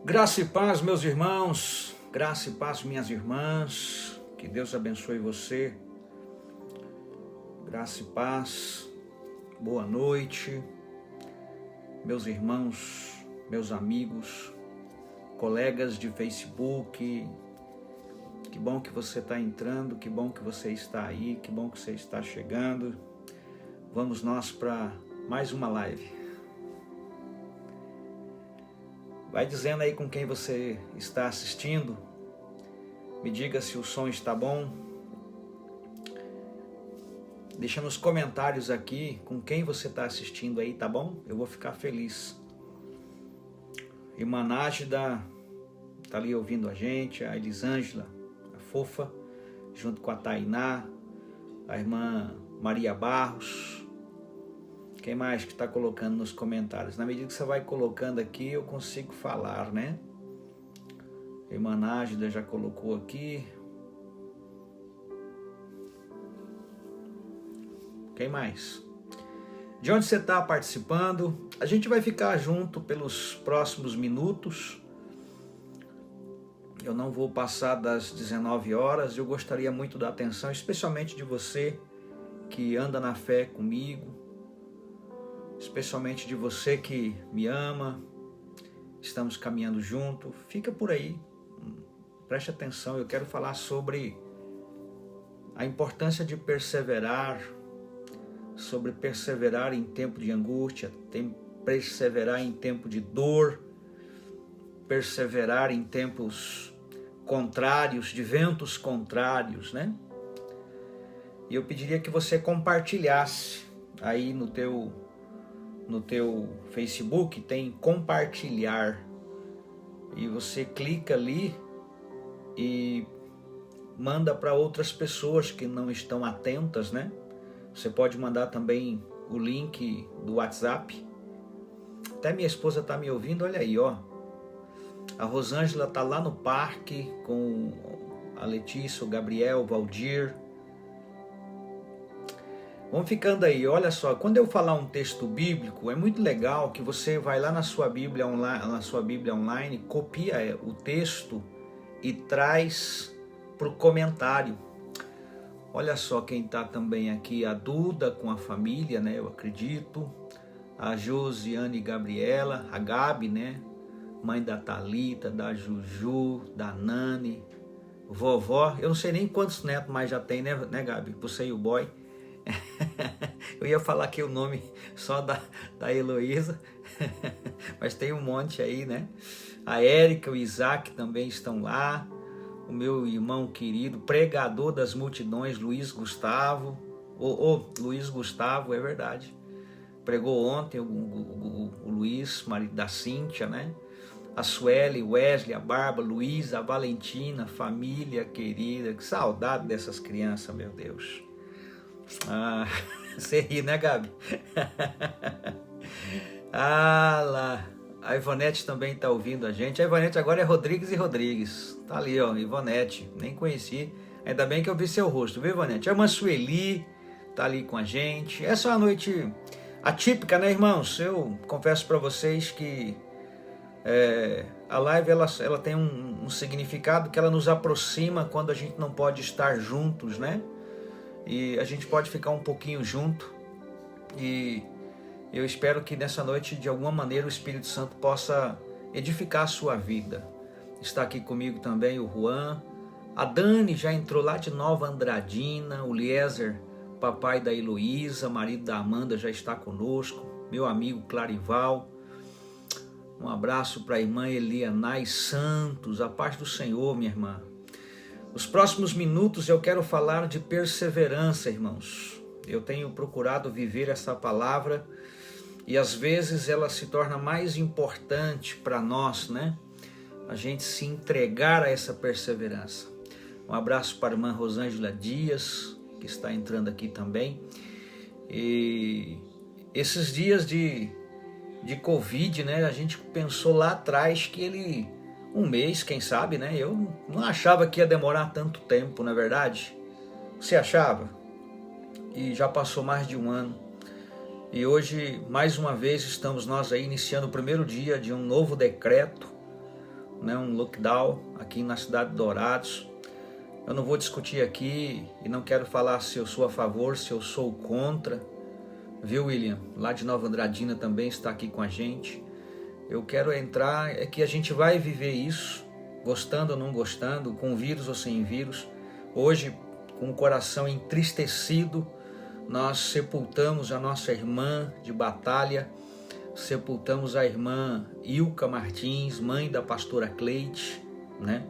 Graça e paz, meus irmãos, graça e paz, minhas irmãs, que Deus abençoe você, graça e paz, boa noite, meus irmãos, meus amigos, colegas de Facebook, que bom que você está entrando, que bom que você está aí, que bom que você está chegando. Vamos nós para mais uma live. Vai dizendo aí com quem você está assistindo, me diga se o som está bom. Deixa nos comentários aqui com quem você está assistindo aí, tá bom? Eu vou ficar feliz. Irmã Nájida está ali ouvindo a gente, a Elisângela, a fofa, junto com a Tainá, a irmã Maria Barros. Quem mais que está colocando nos comentários? Na medida que você vai colocando aqui, eu consigo falar, né? A irmã Nájida já colocou aqui. Quem mais? De onde você está participando? A gente vai ficar junto pelos próximos minutos. Eu não vou passar das 19 horas. Eu gostaria muito da atenção, especialmente de você que anda na fé comigo. Especialmente de você que me ama, estamos caminhando junto, fica por aí, preste atenção, eu quero falar sobre a importância de perseverar, sobre perseverar em tempo de angústia, perseverar em tempo de dor, perseverar em tempos contrários, de ventos contrários, né? E eu pediria que você compartilhasse aí no teu Facebook, tem compartilhar, e você clica ali e manda para outras pessoas que não estão atentas, né? Você pode mandar também o link do WhatsApp. Até minha esposa está me ouvindo, olha aí, ó. A Rosângela está lá no parque com a Letícia, o Gabriel, o Valdir. Vamos ficando aí, olha só, quando eu falar um texto bíblico, é muito legal que você vai lá na sua Bíblia online, copia o texto e traz para o comentário. Olha só quem está também aqui, a Duda com a família, né, eu acredito, a Josiane e Gabriela, a Gabi, né, mãe da Thalita, da Juju, da Nani, vovó, eu não sei nem quantos netos mais já tem, né Gabi, você e o boy. Eu ia falar aqui o nome só da Heloísa, mas tem um monte aí, né? A Érica, o Isaac também estão lá, o meu irmão querido, pregador das multidões, Luiz Gustavo, Luiz Gustavo, é verdade, pregou ontem o Luiz, marido da Cíntia, né? A Sueli, Wesley, a Bárbara, Luísa, a Valentina, família querida, que saudade dessas crianças, meu Deus. Ah, você ri, né, Gabi? Ah, lá. A Ivonete também está ouvindo a gente. A Ivonete agora é Rodrigues e Rodrigues. Tá ali, ó, Ivonete. Nem conheci. Ainda bem que eu vi seu rosto, viu, Ivonete? A irmã Sueli tá ali com a gente. Essa é uma noite atípica, né, irmãos? Eu confesso para vocês que a live ela tem um significado que ela nos aproxima quando a gente não pode estar juntos, né? E a gente pode ficar um pouquinho junto, e eu espero que nessa noite, de alguma maneira, o Espírito Santo possa edificar a sua vida. Está aqui comigo também o Juan, a Dani já entrou lá de Nova Andradina, o Liezer, papai da Heloísa, marido da Amanda, já está conosco, meu amigo Clarival, um abraço para a irmã Elianai Santos, a paz do Senhor, minha irmã. Nos próximos minutos eu quero falar de perseverança, irmãos. Eu tenho procurado viver essa palavra e às vezes ela se torna mais importante para nós, né? A gente se entregar a essa perseverança. Um abraço para a irmã Rosângela Dias, que está entrando aqui também. E esses dias de Covid, né? A gente pensou lá atrás que um mês, quem sabe, né? Eu não achava que ia demorar tanto tempo, na verdade. Você achava? E já passou mais de um ano. E hoje, mais uma vez, estamos nós aí iniciando o primeiro dia de um novo decreto, né, um lockdown aqui na cidade de Dourados. Eu não vou discutir aqui e não quero falar se eu sou a favor, se eu sou contra. Viu, William? Lá de Nova Andradina também está aqui com a gente. Eu quero entrar, é que a gente vai viver isso, gostando ou não gostando, com vírus ou sem vírus. Hoje, com o coração entristecido, nós sepultamos a nossa irmã de batalha, sepultamos a irmã Ilka Martins, mãe da pastora Cleide, né?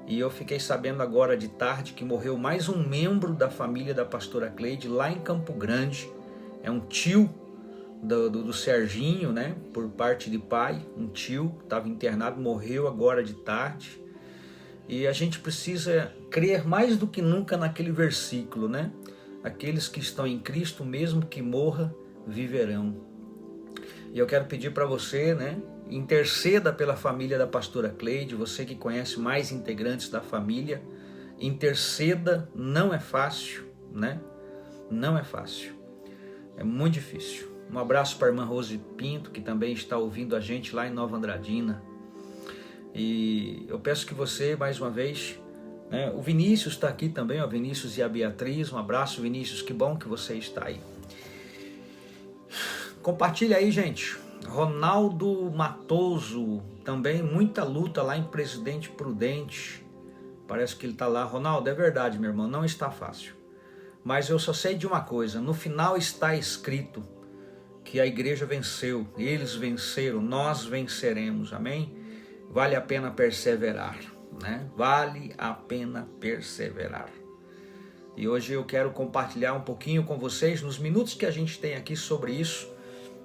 E eu fiquei sabendo agora de tarde que morreu mais um membro da família da pastora Cleide lá em Campo Grande. É um tio do Serginho, né? Por parte de pai, um tio que estava internado, morreu agora de tarde. E a gente precisa crer mais do que nunca naquele versículo, né? Aqueles que estão em Cristo, mesmo que morra, viverão. E eu quero pedir para você, né? Interceda pela família da pastora Cleide, você que conhece mais integrantes da família, interceda, não é fácil, né? Não é fácil, é muito difícil. Um abraço para a irmã Rose Pinto, que também está ouvindo a gente lá em Nova Andradina. E eu peço que você, mais uma vez, né? O Vinícius está aqui também, o Vinícius e a Beatriz, um abraço, Vinícius, que bom que você está aí. Compartilha aí, gente. Ronaldo Matoso, também muita luta lá em Presidente Prudente. Parece que ele está lá. Ronaldo, é verdade, meu irmão, não está fácil. Mas eu só sei de uma coisa, no final está escrito que a igreja venceu, eles venceram, nós venceremos, amém? Vale a pena perseverar, né? Vale a pena perseverar. E hoje eu quero compartilhar um pouquinho com vocês, nos minutos que a gente tem aqui sobre isso.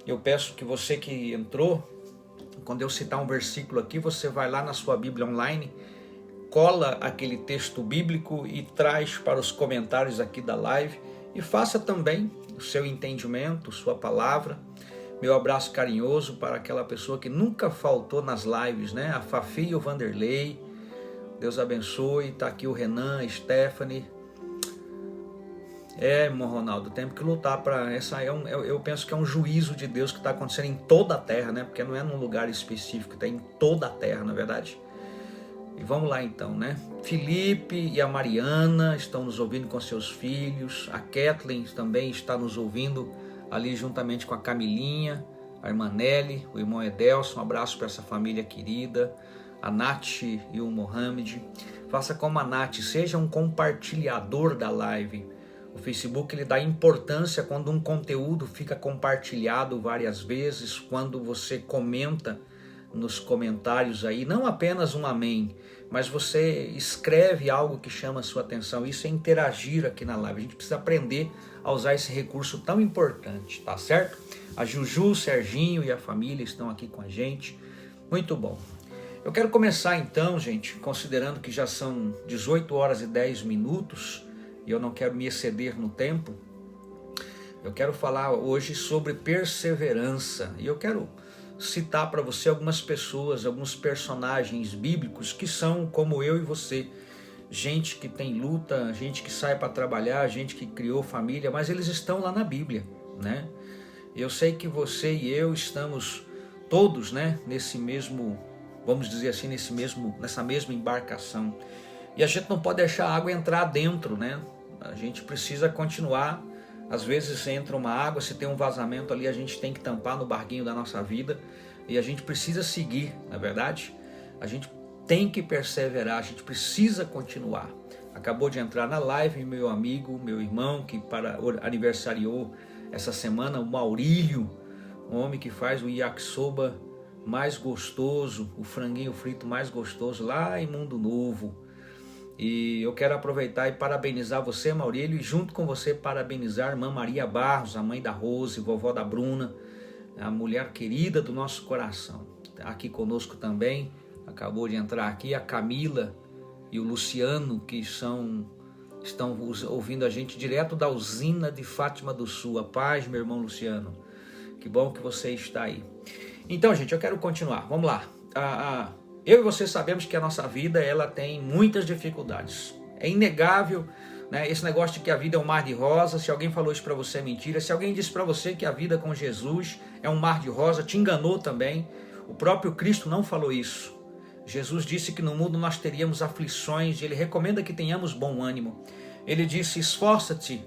Eu peço que você que entrou, quando eu citar um versículo aqui, você vai lá na sua Bíblia online, cola aquele texto bíblico e traz para os comentários aqui da live e faça também o seu entendimento, sua palavra. Meu abraço carinhoso para aquela pessoa que nunca faltou nas lives, né? A Fafi e o Vanderlei, Deus abençoe. Está aqui o Renan, a Stephanie. Irmão Ronaldo, temos que lutar para essa. Eu penso que é um juízo de Deus que está acontecendo em toda a terra, né? Porque não é num lugar específico, está em toda a terra, na verdade. E vamos lá então, né? Felipe e a Mariana estão nos ouvindo com seus filhos. A Kathleen também está nos ouvindo ali juntamente com a Camilinha, a irmã Nelly, o irmão Edelson. Um abraço para essa família querida. A Nath e o Mohamed. Faça como a Nath, seja um compartilhador da live. O Facebook ele dá importância quando um conteúdo fica compartilhado várias vezes, quando você comenta nos comentários aí, não apenas um amém, mas você escreve algo que chama a sua atenção. Isso é interagir aqui na live. A gente precisa aprender a usar esse recurso tão importante, tá certo? A Juju, o Serginho e a família estão aqui com a gente. Muito bom. Eu quero começar então, gente, considerando que já são 18 horas e 10 minutos, e eu não quero me exceder no tempo. Eu quero falar hoje sobre perseverança, e eu quero citar para você algumas pessoas, alguns personagens bíblicos que são como eu e você, gente que tem luta, gente que sai para trabalhar, gente que criou família, mas eles estão lá na Bíblia, né? Eu sei que você e eu estamos todos, né, nesse mesmo, vamos dizer assim, nessa mesma embarcação, e a gente não pode deixar a água entrar dentro, né? A gente precisa continuar. Às vezes entra uma água, se tem um vazamento ali, a gente tem que tampar no barquinho da nossa vida, e a gente precisa seguir, na verdade. A gente tem que perseverar, a gente precisa continuar. Acabou de entrar na live meu amigo, meu irmão, que aniversariou essa semana, o Maurílio, um homem que faz o yakisoba mais gostoso, o franguinho frito mais gostoso lá em Mundo Novo. E eu quero aproveitar e parabenizar você, Maurílio, e junto com você parabenizar a irmã Maria Barros, a mãe da Rose, vovó da Bruna, a mulher querida do nosso coração. Aqui conosco também, acabou de entrar aqui, a Camila e o Luciano, que estão ouvindo a gente direto da usina de Fátima do Sul. A paz, meu irmão Luciano. Que bom que você está aí. Então, gente, eu quero continuar. Vamos lá. Eu e você sabemos que a nossa vida ela tem muitas dificuldades. É inegável, né, esse negócio de que a vida é um mar de rosas. Se alguém falou isso para você, é mentira. Se alguém disse para você que a vida com Jesus é um mar de rosa, te enganou também. O próprio Cristo não falou isso. Jesus disse que no mundo nós teríamos aflições, ele recomenda que tenhamos bom ânimo. Ele disse, esforça-te,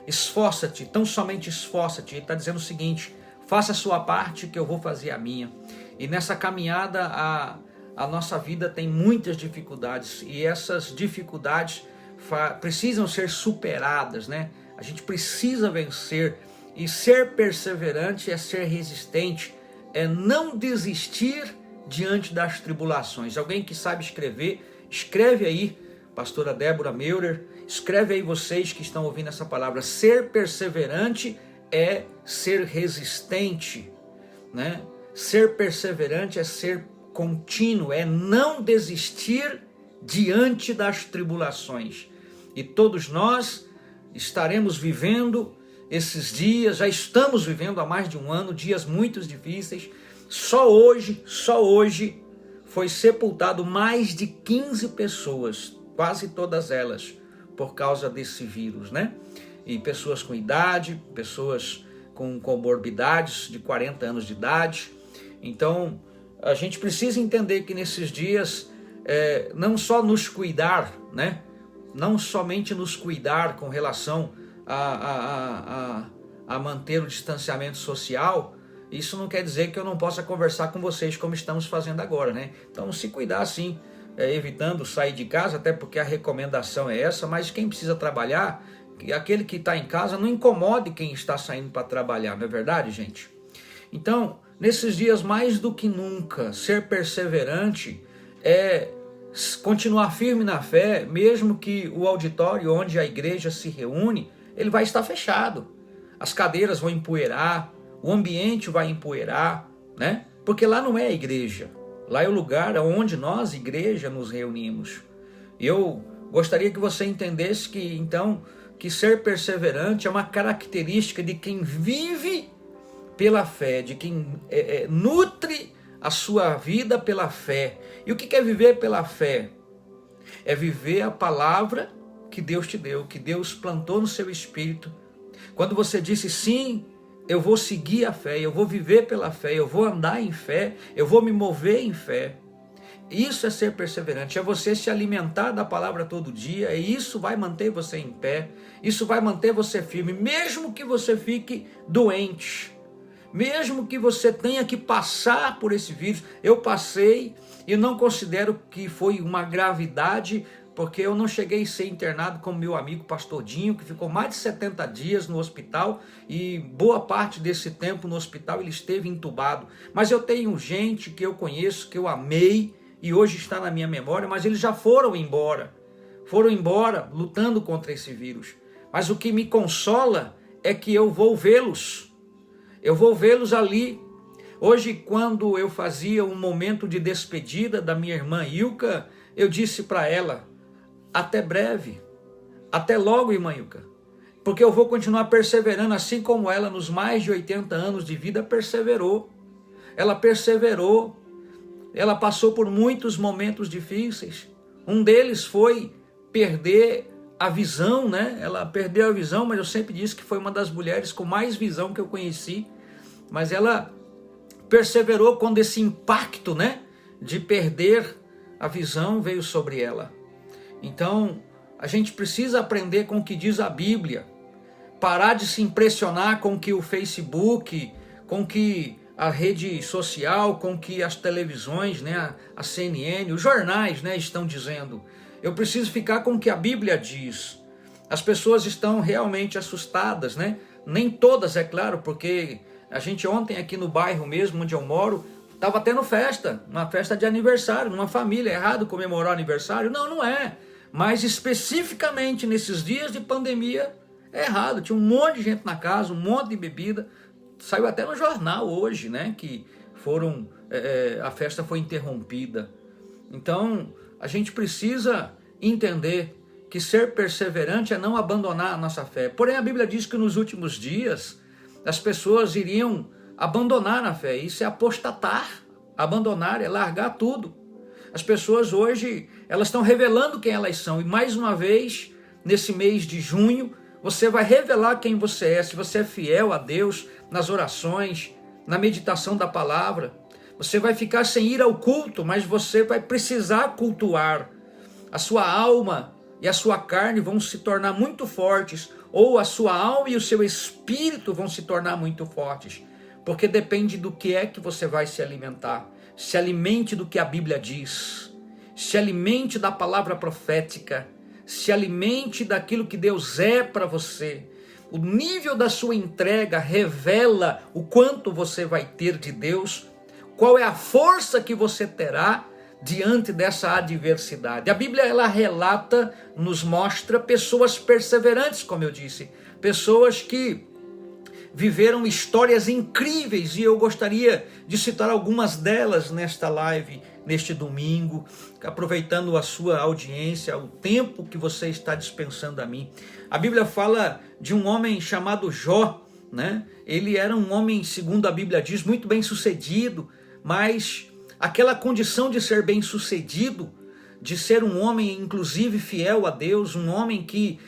esforça-te, tão somente esforça-te. Ele está dizendo o seguinte, faça a sua parte que eu vou fazer a minha. E nessa caminhada a nossa vida tem muitas dificuldades e essas dificuldades precisam ser superadas, né? A gente precisa vencer e ser perseverante é ser resistente, é não desistir diante das tribulações. Alguém que sabe escrever, escreve aí, pastora Débora Meurer, escreve aí vocês que estão ouvindo essa palavra. Ser perseverante é ser resistente, né? Ser perseverante é ser contínuo, é não desistir diante das tribulações. E todos nós estaremos vivendo esses dias, já estamos vivendo há mais de um ano, dias muito difíceis. Só hoje foi sepultado mais de 15 pessoas, quase todas elas, por causa desse vírus, né? E pessoas com idade, pessoas com comorbidades de 40 anos de idade. Então, a gente precisa entender que nesses dias, não só nos cuidar, né? Não somente nos cuidar com relação a manter o distanciamento social, isso não quer dizer que eu não possa conversar com vocês como estamos fazendo agora, né? Então, se cuidar sim, evitando sair de casa, até porque a recomendação é essa, mas quem precisa trabalhar, aquele que está em casa, não incomode quem está saindo para trabalhar, não é verdade, gente? Então, nesses dias mais do que nunca, ser perseverante é continuar firme na fé, mesmo que o auditório onde a igreja se reúne, ele vai estar fechado. As cadeiras vão empoeirar, o ambiente vai empoeirar, né? Porque lá não é a igreja, lá é o lugar onde nós, igreja, nos reunimos. Eu gostaria que você entendesse que, então, que ser perseverante é uma característica de quem vive pela fé, de quem nutre a sua vida pela fé. E o que é viver pela fé? É viver a palavra que Deus te deu, que Deus plantou no seu espírito. Quando você disse sim, eu vou seguir a fé, eu vou viver pela fé, eu vou andar em fé, eu vou me mover em fé. Isso é ser perseverante, é você se alimentar da palavra todo dia, e isso vai manter você em pé, isso vai manter você firme, mesmo que você fique doente, mesmo que você tenha que passar por esse vírus. Eu passei e não considero que foi uma gravidade, porque eu não cheguei a ser internado como meu amigo pastor Dinho, que ficou mais de 70 dias no hospital e boa parte desse tempo no hospital ele esteve entubado. Mas eu tenho gente que eu conheço, que eu amei e hoje está na minha memória, mas eles já foram embora lutando contra esse vírus. Mas o que me consola é que eu vou vê-los ali. Hoje, quando eu fazia um momento de despedida da minha irmã Ilka, eu disse para ela, até breve, até logo, irmã Ilka, porque eu vou continuar perseverando, assim como ela nos mais de 80 anos de vida perseverou. Ela perseverou, ela passou por muitos momentos difíceis. Um deles foi perder a visão, né? Ela perdeu a visão, mas eu sempre disse que foi uma das mulheres com mais visão que eu conheci. Mas ela perseverou quando esse impacto, né, de perder a visão veio sobre ela. Então, a gente precisa aprender com o que diz a Bíblia. Parar de se impressionar com o que o Facebook, com o que a rede social, com o que as televisões, né, a CNN, os jornais, né, estão dizendo. Eu preciso ficar com o que a Bíblia diz. As pessoas estão realmente assustadas, né? Nem todas, é claro, porque a gente ontem aqui no bairro mesmo, onde eu moro, estava tendo festa, uma festa de aniversário, numa família. É errado comemorar aniversário? Não, não é. Mas especificamente nesses dias de pandemia, é errado. Tinha um monte de gente na casa, um monte de bebida. Saiu até no jornal hoje, né, que a festa foi interrompida. Então, a gente precisa entender que ser perseverante é não abandonar a nossa fé. Porém, a Bíblia diz que nos últimos dias as pessoas iriam abandonar a fé. Isso é apostatar. Abandonar é largar tudo. As pessoas hoje, elas estão revelando quem elas são. E mais uma vez, nesse mês de junho, você vai revelar quem você é. Se você é fiel a Deus nas orações, na meditação da palavra. Você vai ficar sem ir ao culto, mas você vai precisar cultuar. A sua alma e a sua carne vão se tornar muito fortes, ou a sua alma e o seu espírito vão se tornar muito fortes, porque depende do que é que você vai se alimentar. Se alimente do que a Bíblia diz, se alimente da palavra profética, se alimente daquilo que Deus é para você. O nível da sua entrega revela o quanto você vai ter de Deus, qual é a força que você terá diante dessa adversidade. A Bíblia, ela relata, nos mostra pessoas perseverantes, como eu disse, pessoas que viveram histórias incríveis, e eu gostaria de citar algumas delas nesta live, neste domingo, aproveitando a sua audiência, o tempo que você está dispensando a mim. A Bíblia fala de um homem chamado Jó, né? Ele era um homem, segundo a Bíblia diz, muito bem sucedido, mas aquela condição de ser bem sucedido, de ser um homem inclusive fiel a Deus, um homem que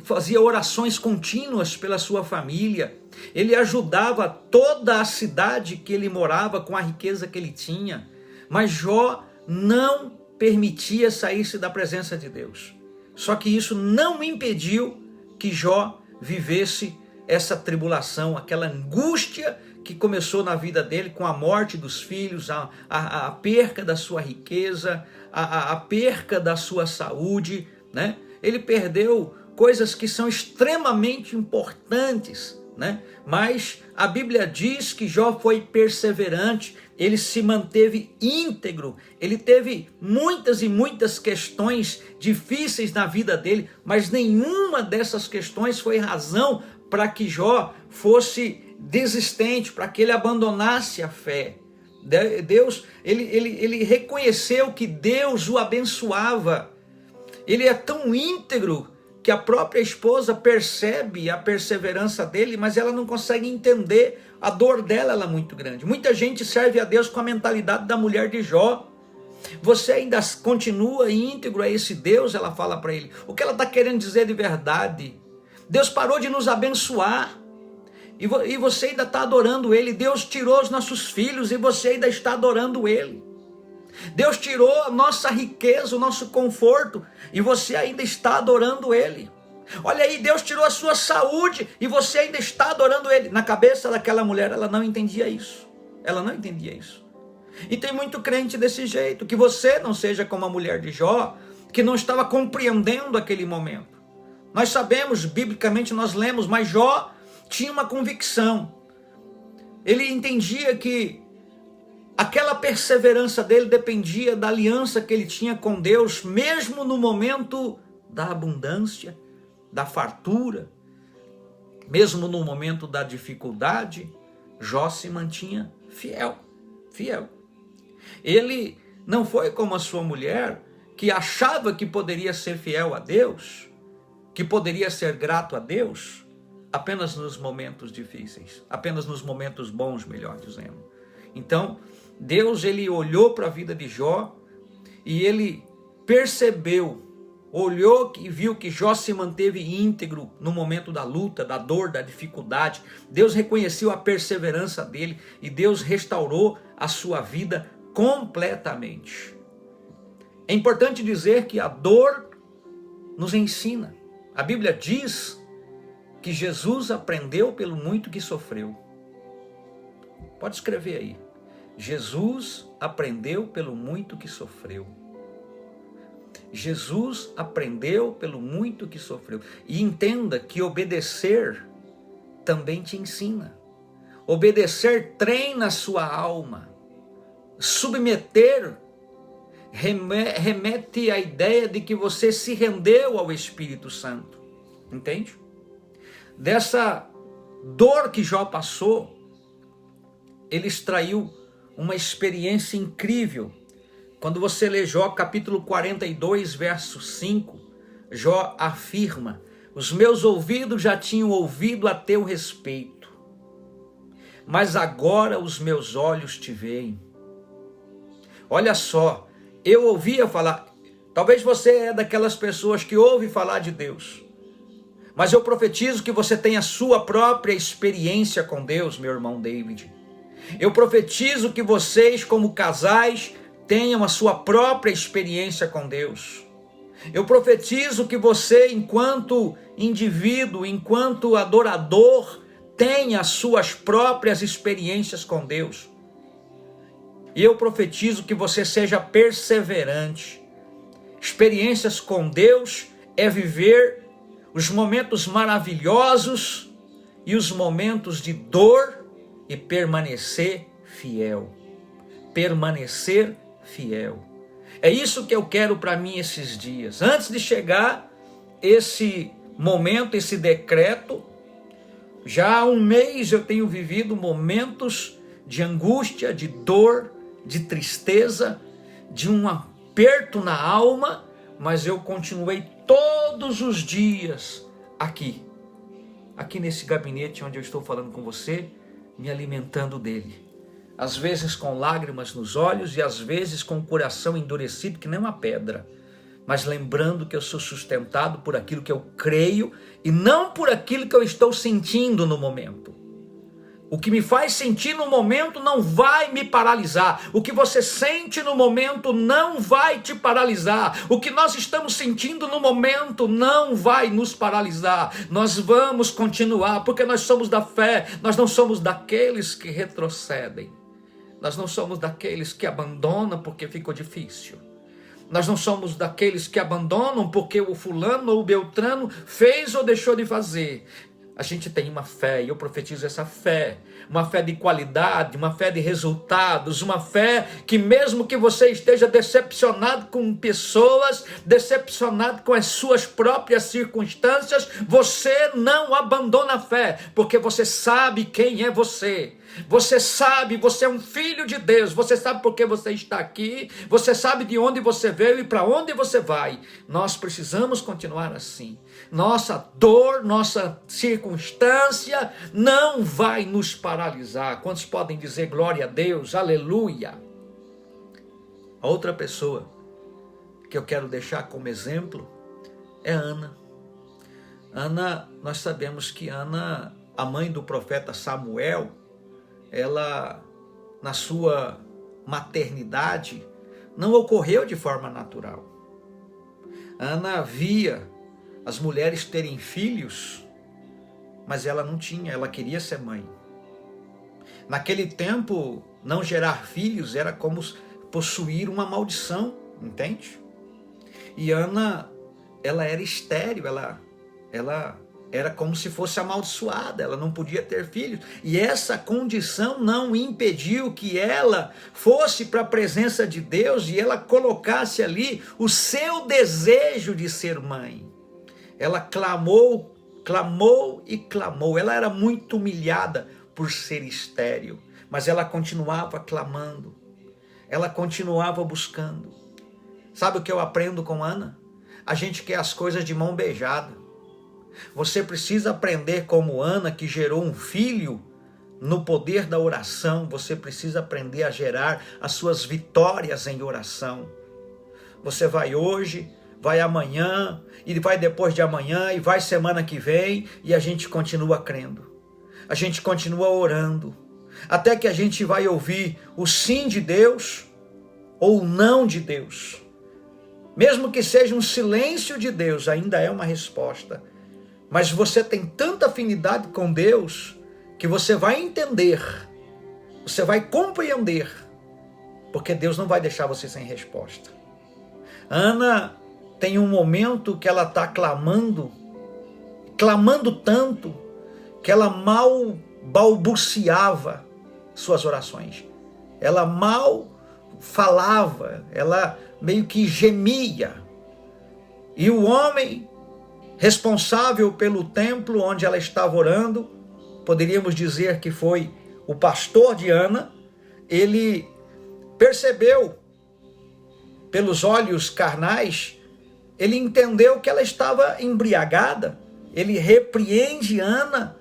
fazia orações contínuas pela sua família, ele ajudava toda a cidade que ele morava com a riqueza que ele tinha, mas Jó não permitia sair-se da presença de Deus. Só que isso não impediu que Jó vivesse essa tribulação, aquela angústia que começou na vida dele com a morte dos filhos, a perca da sua riqueza, a perca da sua saúde, né? Ele perdeu coisas que são extremamente importantes, né? Mas a Bíblia diz que Jó foi perseverante, ele se manteve íntegro, ele teve muitas e muitas questões difíceis na vida dele, mas nenhuma dessas questões foi razão para que Jó fosse desistente, para que ele abandonasse a fé. Deus, ele reconheceu que Deus o abençoava. Ele é tão íntegro que a própria esposa percebe a perseverança dele, mas ela não consegue entender, a dor dela ela é muito grande. Muita gente serve a Deus com a mentalidade da mulher de Jó. Você ainda continua íntegro a esse Deus? Ela fala para ele. O que ela está querendo dizer de verdade? Deus parou de nos abençoar e você ainda está adorando Ele. Deus tirou os nossos filhos e você ainda está adorando Ele. Deus tirou a nossa riqueza, o nosso conforto, e você ainda está adorando Ele. Olha aí, Deus tirou a sua saúde e você ainda está adorando Ele. Na cabeça daquela mulher, ela não entendia isso. Ela não entendia isso. E tem muito crente desse jeito. Que você não seja como a mulher de Jó, que não estava compreendendo aquele momento. Nós sabemos, biblicamente nós lemos, mas Jó tinha uma convicção. Ele entendia que aquela perseverança dele dependia da aliança que ele tinha com Deus, mesmo no momento da abundância, da fartura, mesmo no momento da dificuldade, Jó se mantinha fiel. Ele não foi como a sua mulher, que achava que poderia ser fiel a Deus, que poderia ser grato a Deus, apenas nos momentos difíceis, apenas nos momentos bons, melhor dizendo. Então, Deus, ele olhou para a vida de Jó e ele percebeu, olhou e viu que Jó se manteve íntegro no momento da luta, da dor, da dificuldade. Deus reconheceu a perseverança dele e Deus restaurou a sua vida completamente. É importante dizer que a dor nos ensina. A Bíblia diz que Jesus aprendeu pelo muito que sofreu. Pode escrever aí. Jesus aprendeu pelo muito que sofreu. Jesus aprendeu pelo muito que sofreu. E entenda que obedecer também te ensina. Obedecer treina a sua alma. Submeter remete à ideia de que você se rendeu ao Espírito Santo. Entende? Dessa dor que Jó passou, ele extraiu uma experiência incrível. Quando você lê Jó capítulo 42, verso 5, Jó afirma: os meus ouvidos já tinham ouvido a teu respeito, mas agora os meus olhos te veem. Olha só, eu ouvia falar, talvez você é daquelas pessoas que ouve falar de Deus, mas eu profetizo que você tenha a sua própria experiência com Deus, meu irmão David. Eu profetizo que vocês, como casais, tenham a sua própria experiência com Deus. Eu profetizo que você, enquanto indivíduo, enquanto adorador, tenha as suas próprias experiências com Deus. E eu profetizo que você seja perseverante. Experiências com Deus é viver os momentos maravilhosos e os momentos de dor e permanecer fiel. Permanecer fiel. É isso que eu quero para mim esses dias. Antes de chegar esse momento, esse decreto, já há um mês eu tenho vivido momentos de angústia, de dor, de tristeza, de um aperto na alma, mas eu continuei todos os dias aqui nesse gabinete onde eu estou falando com você, me alimentando dele. Às vezes com lágrimas nos olhos e às vezes com o coração endurecido que nem uma pedra, mas lembrando que eu sou sustentado por aquilo que eu creio e não por aquilo que eu estou sentindo no momento. O que me faz sentir no momento não vai me paralisar. O que você sente no momento não vai te paralisar. O que nós estamos sentindo no momento não vai nos paralisar. Nós vamos continuar, porque nós somos da fé. Nós não somos daqueles que retrocedem. Nós não somos daqueles que abandonam porque ficou difícil. Nós não somos daqueles que abandonam porque o fulano ou o beltrano fez ou deixou de fazer. A gente tem uma fé, e eu profetizo essa fé, uma fé de qualidade, uma fé de resultados, uma fé que mesmo que você esteja decepcionado com pessoas, decepcionado com as suas próprias circunstâncias, você não abandona a fé, porque você sabe quem é você. Você sabe, você é um filho de Deus, você sabe por que você está aqui, você sabe de onde você veio e para onde você vai. Nós precisamos continuar assim. Nossa dor, nossa circunstância não vai nos paralisar. Quantos podem dizer glória a Deus, aleluia? A outra pessoa que eu quero deixar como exemplo é Ana. Ana, nós sabemos que Ana, a mãe do profeta Samuel, ela, na sua maternidade, não ocorreu de forma natural. Ana via as mulheres terem filhos, mas ela não tinha, ela queria ser mãe. Naquele tempo, não gerar filhos era como possuir uma maldição, entende? E Ana, ela era estéril, ela era como se fosse amaldiçoada, ela não podia ter filhos. E essa condição não impediu que ela fosse para a presença de Deus e ela colocasse ali o seu desejo de ser mãe. Ela clamou e clamou. Ela era muito humilhada por ser estéril, mas ela continuava clamando. Ela continuava buscando. Sabe o que eu aprendo com Ana? A gente quer as coisas de mão beijada. Você precisa aprender como Ana, que gerou um filho no poder da oração. Você precisa aprender a gerar as suas vitórias em oração. Você vai hoje, vai amanhã, e vai depois de amanhã, e vai semana que vem, e a gente continua crendo. A gente continua orando, até que a gente vai ouvir o sim de Deus ou o não de Deus. Mesmo que seja um silêncio de Deus, ainda é uma resposta. Mas você tem tanta afinidade com Deus que você vai entender, você vai compreender, porque Deus não vai deixar você sem resposta. Ana tem um momento que ela está clamando tanto, que ela mal balbuciava suas orações. Ela mal falava, ela meio que gemia. E o homem responsável pelo templo onde ela estava orando, poderíamos dizer que foi o pastor de Ana, ele percebeu pelos olhos carnais, ele entendeu que ela estava embriagada, ele repreende Ana,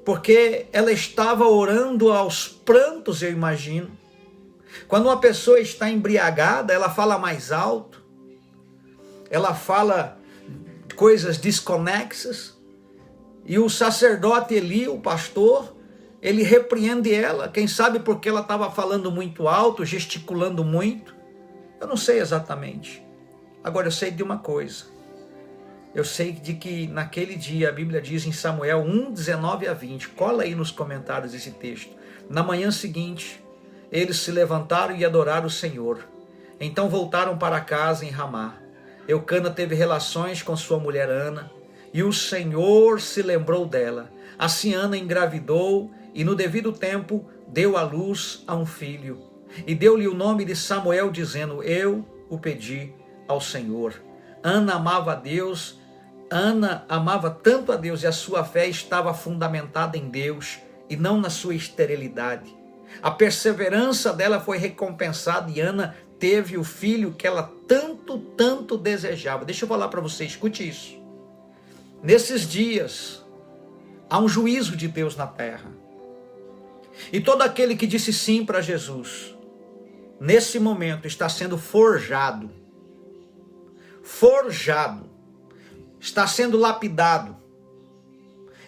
porque ela estava orando aos prantos, eu imagino. Quando uma pessoa está embriagada, ela fala mais alto, ela fala coisas desconexas, e o sacerdote Eli, o pastor, ele repreende ela, quem sabe porque ela estava falando muito alto, gesticulando muito. Eu não sei exatamente. Agora eu sei de uma coisa. Eu sei de que naquele dia, a Bíblia diz em Samuel 1, 19 a 20, cola aí nos comentários esse texto. Na manhã seguinte, eles se levantaram e adoraram o Senhor. Então voltaram para casa em Ramá. Eucana teve relações com sua mulher Ana, e o Senhor se lembrou dela. Assim Ana engravidou, e no devido tempo deu à luz a um filho. E deu-lhe o nome de Samuel, dizendo, eu o pedi ao Senhor. Ana amava a Deus, Ana amava tanto a Deus, e a sua fé estava fundamentada em Deus, e não na sua esterilidade. A perseverança dela foi recompensada, e Ana teve o filho que ela tanto desejava. Deixa eu falar para você, escute isso. Nesses dias, há um juízo de Deus na terra. E todo aquele que disse sim para Jesus, nesse momento está sendo forjado, está sendo lapidado,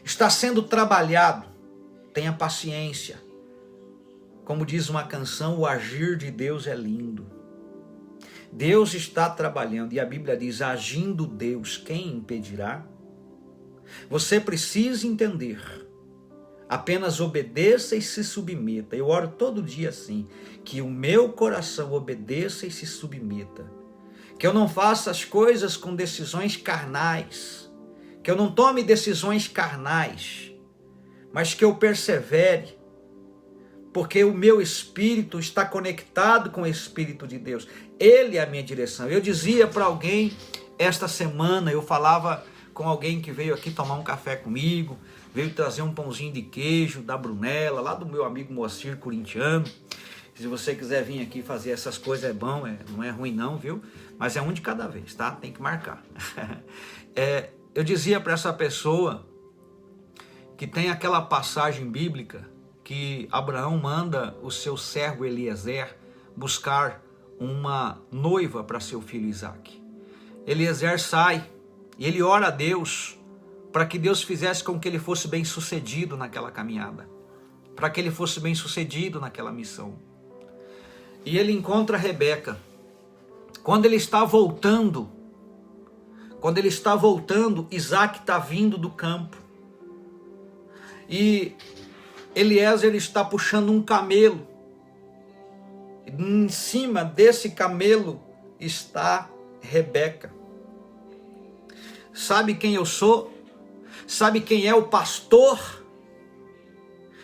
está sendo trabalhado. Tenha paciência. Como diz uma canção, o agir de Deus é lindo. Deus está trabalhando, e a Bíblia diz, agindo Deus, quem impedirá? Você precisa entender, apenas obedeça e se submeta. Eu oro todo dia assim, que o meu coração obedeça e se submeta. Que eu não faça as coisas com decisões carnais, que eu não tome decisões carnais, mas que eu persevere, porque o meu espírito está conectado com o Espírito de Deus. Ele é a minha direção. Eu dizia para alguém, esta semana, eu falava com alguém que veio aqui tomar um café comigo, veio trazer um pãozinho de queijo da Brunella, lá do meu amigo Moacir Corintiano. Se você quiser vir aqui fazer essas coisas, é bom, não é ruim não, viu? Mas é um de cada vez, tá? Tem que marcar. Eu dizia para essa pessoa que tem aquela passagem bíblica que Abraão manda o seu servo Eliezer buscar uma noiva para seu filho Isaque. Eliezer sai e ele ora a Deus para que Deus fizesse com que ele fosse bem sucedido naquela caminhada, para que ele fosse bem sucedido naquela missão. E ele encontra Rebeca. Quando ele está voltando, Isaque está vindo do campo. E Eliezer está puxando um camelo. Em cima desse camelo está Rebeca. Sabe quem eu sou? Sabe quem é o pastor?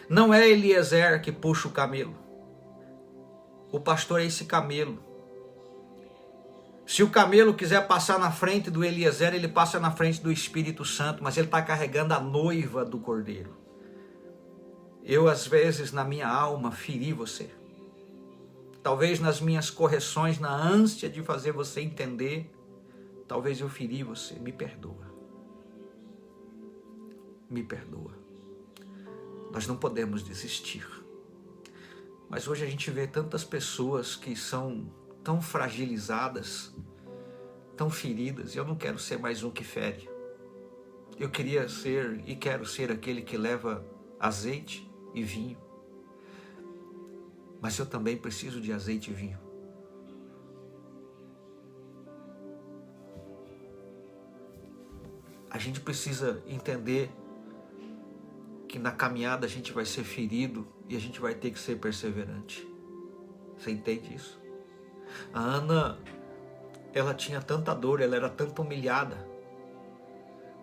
Não é Eliezer que puxa o camelo. O pastor é esse camelo. Se o camelo quiser passar na frente do Eliezer, ele passa na frente do Espírito Santo, mas ele está carregando a noiva do Cordeiro. Eu, às vezes, na minha alma, feri você. Talvez nas minhas correções, na ânsia de fazer você entender, talvez eu feri você. Me perdoa. Me perdoa. Nós não podemos desistir. Mas hoje a gente vê tantas pessoas que são tão fragilizadas, tão feridas. Eu não quero ser mais um que fere. Eu queria ser e quero ser aquele que leva azeite e vinho. Mas eu também preciso de azeite e vinho. A gente precisa entender que na caminhada a gente vai ser ferido e a gente vai ter que ser perseverante. Você entende isso? A Ana, ela tinha tanta dor, ela era tanto humilhada,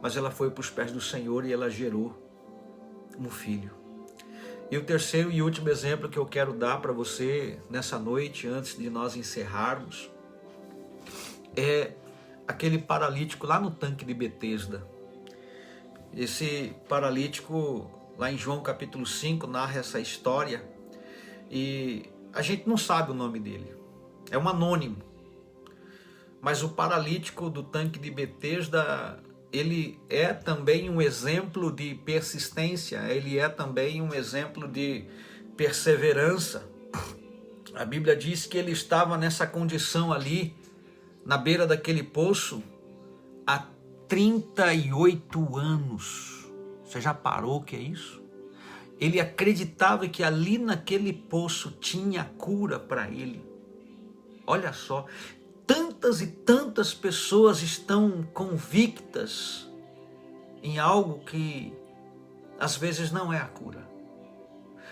mas ela foi para os pés do Senhor e ela gerou um filho. E o terceiro e último exemplo que eu quero dar para você nessa noite, antes de nós encerrarmos, é aquele paralítico lá no tanque de Betesda. Esse paralítico, lá em João capítulo 5, narra essa história e a gente não sabe o nome dele. É um anônimo. Mas o paralítico do tanque de Betesda, ele é também um exemplo de persistência, ele é também um exemplo de perseverança. A Bíblia diz que ele estava nessa condição ali, na beira daquele poço, há 38 anos. Você já parou o que é isso? Ele acreditava que ali naquele poço tinha cura para ele. Olha só, tantas e tantas pessoas estão convictas em algo que às vezes não é a cura.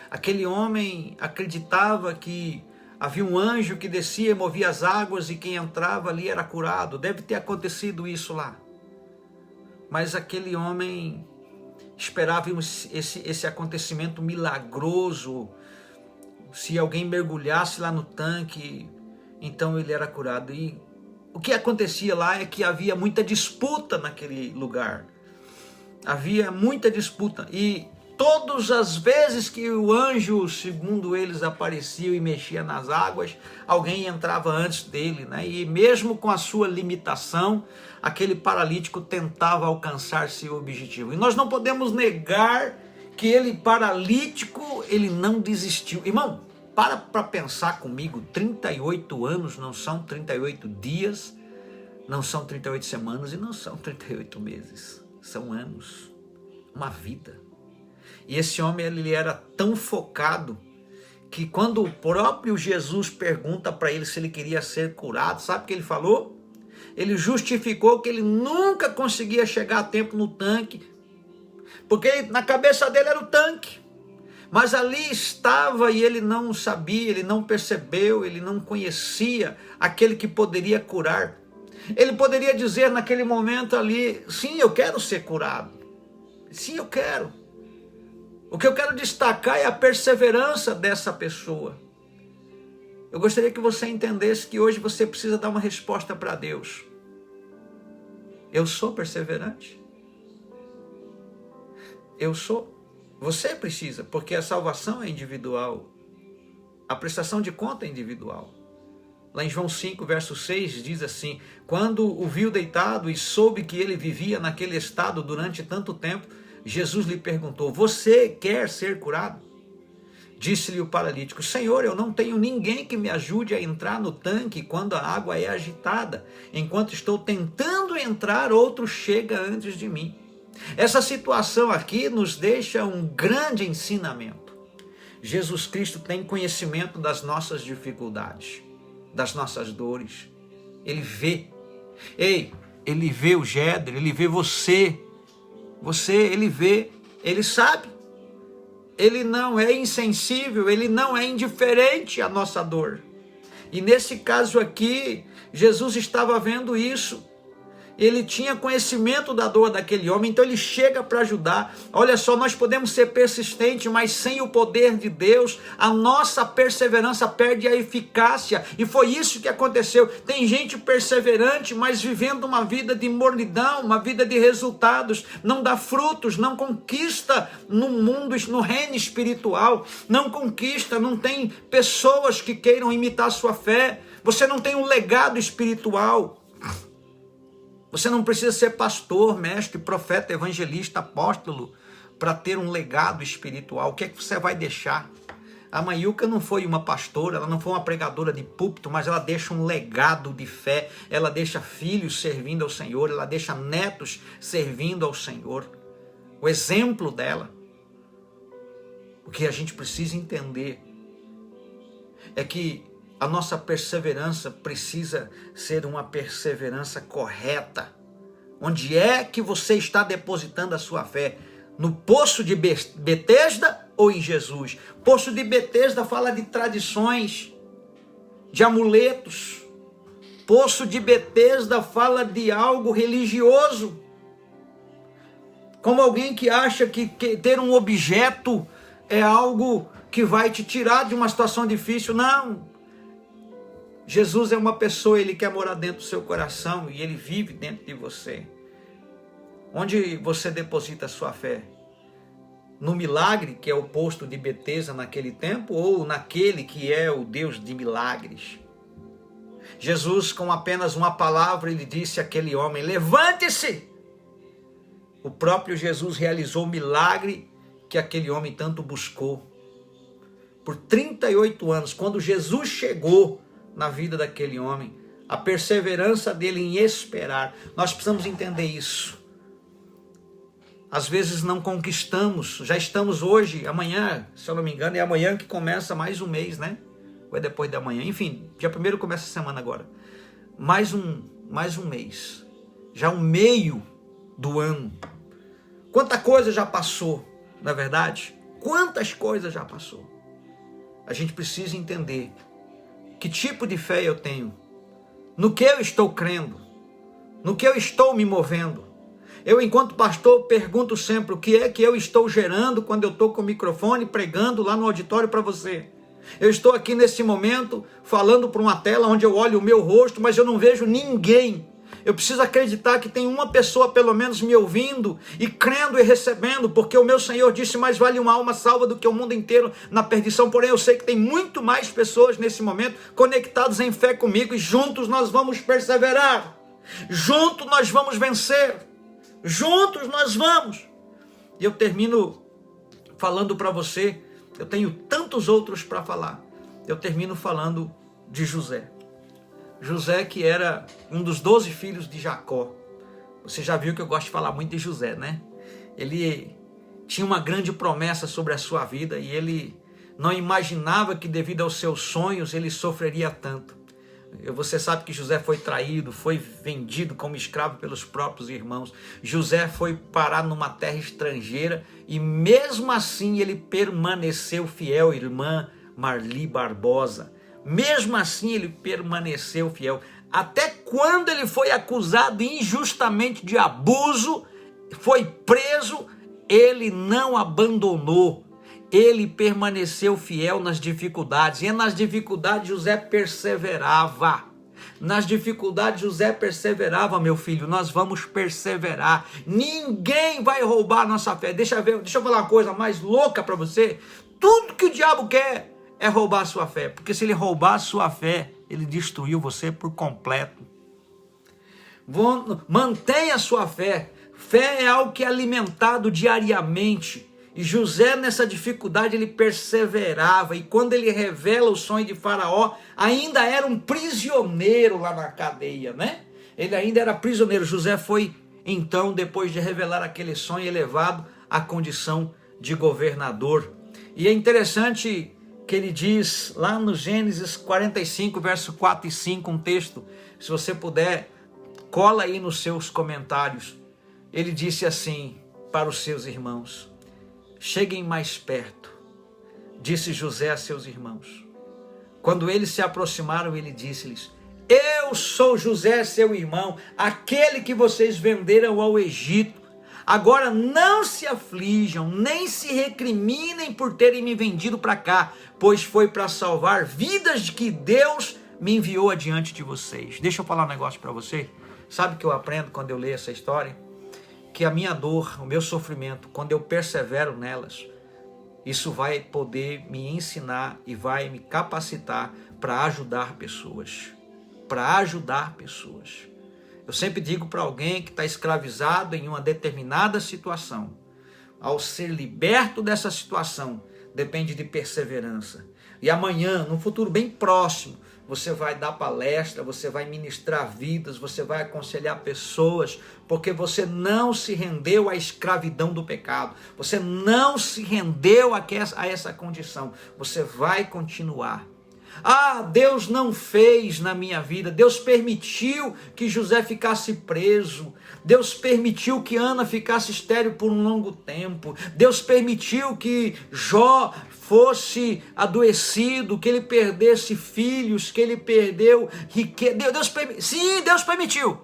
Aquele homem acreditava que havia um anjo que descia e movia as águas e quem entrava ali era curado. Deve ter acontecido isso lá. Mas aquele homem esperava esse acontecimento milagroso. Se alguém mergulhasse lá no tanque, então ele era curado. E o que acontecia lá é que havia muita disputa naquele lugar. Havia muita disputa. E todas as vezes que o anjo, segundo eles, aparecia e mexia nas águas, alguém entrava antes dele, né? E mesmo com a sua limitação, aquele paralítico tentava alcançar seu objetivo. E nós não podemos negar que ele, paralítico, ele não desistiu. Irmão, para pensar comigo, 38 anos não são 38 dias, não são 38 semanas e não são 38 meses. São anos, uma vida. E esse homem, ele era tão focado que quando o próprio Jesus pergunta para ele se ele queria ser curado, sabe o que ele falou? Ele justificou que ele nunca conseguia chegar a tempo no tanque, porque na cabeça dele era o tanque. Mas ali estava e ele não sabia, ele não percebeu, ele não conhecia aquele que poderia curar. Ele poderia dizer naquele momento ali, sim, eu quero ser curado. Sim, eu quero. O que eu quero destacar é a perseverança dessa pessoa. Eu gostaria que você entendesse que hoje você precisa dar uma resposta para Deus. Eu sou perseverante? Eu sou. Você precisa, porque a salvação é individual. A prestação de conta é individual. Lá em João 5, verso 6, diz assim: quando o viu deitado e soube que ele vivia naquele estado durante tanto tempo, Jesus lhe perguntou: você quer ser curado? Disse-lhe o paralítico: Senhor, eu não tenho ninguém que me ajude a entrar no tanque quando a água é agitada. Enquanto estou tentando entrar, outro chega antes de mim. Essa situação aqui nos deixa um grande ensinamento. Jesus Cristo tem conhecimento das nossas dificuldades, das nossas dores. Ele vê. Ele vê o Géder, ele vê você. Ele vê, ele sabe. Ele não é insensível, ele não é indiferente à nossa dor. E nesse caso aqui, Jesus estava vendo isso. Ele tinha conhecimento da dor daquele homem, então ele chega para ajudar. Olha só, nós podemos ser persistentes, mas sem o poder de Deus, a nossa perseverança perde a eficácia. E foi isso que aconteceu. Tem gente perseverante, mas vivendo uma vida de mornidão, uma vida de resultados, não dá frutos, não conquista no mundo, no reino espiritual, não conquista, não tem pessoas que queiram imitar a sua fé. Você não tem um legado espiritual. Você não precisa ser pastor, mestre, profeta, evangelista, apóstolo para ter um legado espiritual. O que é que você vai deixar? A Mayuca não foi uma pastora, ela não foi uma pregadora de púlpito, mas ela deixa um legado de fé. Ela deixa filhos servindo ao Senhor, ela deixa netos servindo ao Senhor. O exemplo dela. O que a gente precisa entender é que a nossa perseverança precisa ser uma perseverança correta. Onde é que você está depositando a sua fé? No poço de Betesda ou em Jesus? Poço de Betesda fala de tradições, de amuletos. Poço de Betesda fala de algo religioso. Como alguém que acha que ter um objeto é algo que vai te tirar de uma situação difícil. Não. Jesus é uma pessoa, ele quer morar dentro do seu coração e ele vive dentro de você. Onde você deposita a sua fé? No milagre, que é o poço de Betesda naquele tempo, ou naquele que é o Deus de milagres? Jesus, com apenas uma palavra, ele disse àquele homem: levante-se! O próprio Jesus realizou o milagre que aquele homem tanto buscou. Por 38 anos, quando Jesus chegou na vida daquele homem, a perseverança dele em esperar, nós precisamos entender isso. às vezes não conquistamos, já estamos hoje, amanhã, se eu não me engano, é amanhã que começa mais um mês, né? Ou é depois de amanhã? Enfim, dia 1º começa a semana agora. Mais um mês. Já o meio do ano. Quanta coisa já passou, não é verdade? Quantas coisas já passou. A gente precisa entender que tipo de fé eu tenho, no que eu estou crendo, no que eu estou me movendo. Eu, enquanto pastor, pergunto sempre o que é que eu estou gerando quando eu estou com o microfone pregando lá no auditório para você. Eu estou aqui nesse momento falando para uma tela onde eu olho o meu rosto, mas eu não vejo ninguém. Eu preciso acreditar que tem uma pessoa pelo menos me ouvindo e crendo e recebendo, porque o meu Senhor disse: mais vale uma alma salva do que o mundo inteiro na perdição. Porém, eu sei que tem muito mais pessoas nesse momento conectadas em fé comigo, e juntos nós vamos perseverar. Juntos nós vamos vencer. Juntos nós vamos. E eu termino falando para você, eu tenho tantos outros para falar. Eu termino falando de José. José, que era um dos 12 filhos de Jacó. Você já viu que eu gosto de falar muito de José, né? Ele tinha uma grande promessa sobre a sua vida e ele não imaginava que, devido aos seus sonhos, ele sofreria tanto. Você sabe que José foi traído, foi vendido como escravo pelos próprios irmãos. José foi parar numa terra estrangeira e mesmo assim ele permaneceu fiel, irmã Marli Barbosa. Mesmo assim ele permaneceu fiel. Até quando ele foi acusado injustamente de abuso, foi preso, ele não abandonou. Ele permaneceu fiel nas dificuldades. E nas dificuldades José perseverava. Nas dificuldades José perseverava, meu filho. Nós vamos perseverar. Ninguém vai roubar a nossa fé. Deixa eu falar uma coisa mais louca para você. Tudo que o diabo quer é roubar a sua fé. Porque se ele roubar a sua fé, ele destruiu você por completo. Mantenha a sua fé. Fé é algo que é alimentado diariamente. E José, nessa dificuldade, ele perseverava. E quando ele revela o sonho de Faraó, ainda era um prisioneiro lá na cadeia, né? Ele ainda era prisioneiro. José foi, então, depois de revelar aquele sonho, elevado à condição de governador. E é interessante que ele diz, lá no Gênesis 45, verso 4 e 5, um texto, se você puder, cola aí nos seus comentários. Ele disse assim para os seus irmãos: cheguem mais perto, disse José a seus irmãos. Quando eles se aproximaram, ele disse-lhes: eu sou José, seu irmão, aquele que vocês venderam ao Egito. Agora não se aflijam, nem se recriminem por terem me vendido para cá, pois foi para salvar vidas de que Deus me enviou adiante de vocês. Deixa eu falar um negócio para você. Sabe o que eu aprendo quando eu leio essa história? Que a minha dor, o meu sofrimento, quando eu persevero nelas, isso vai poder me ensinar e vai me capacitar para ajudar pessoas. Para ajudar pessoas. Eu sempre digo para alguém que está escravizado em uma determinada situação, ao ser liberto dessa situação, depende de perseverança. E amanhã, no futuro bem próximo, você vai dar palestra, você vai ministrar vidas, você vai aconselhar pessoas, porque você não se rendeu à escravidão do pecado, você não se rendeu a essa condição, você vai continuar. Ah, Deus não fez na minha vida, Deus permitiu que José ficasse preso, Deus permitiu que Ana ficasse estéril por um longo tempo, Deus permitiu que Jó fosse adoecido, que ele perdesse filhos, que ele perdeu riqueza. Sim, Deus permitiu.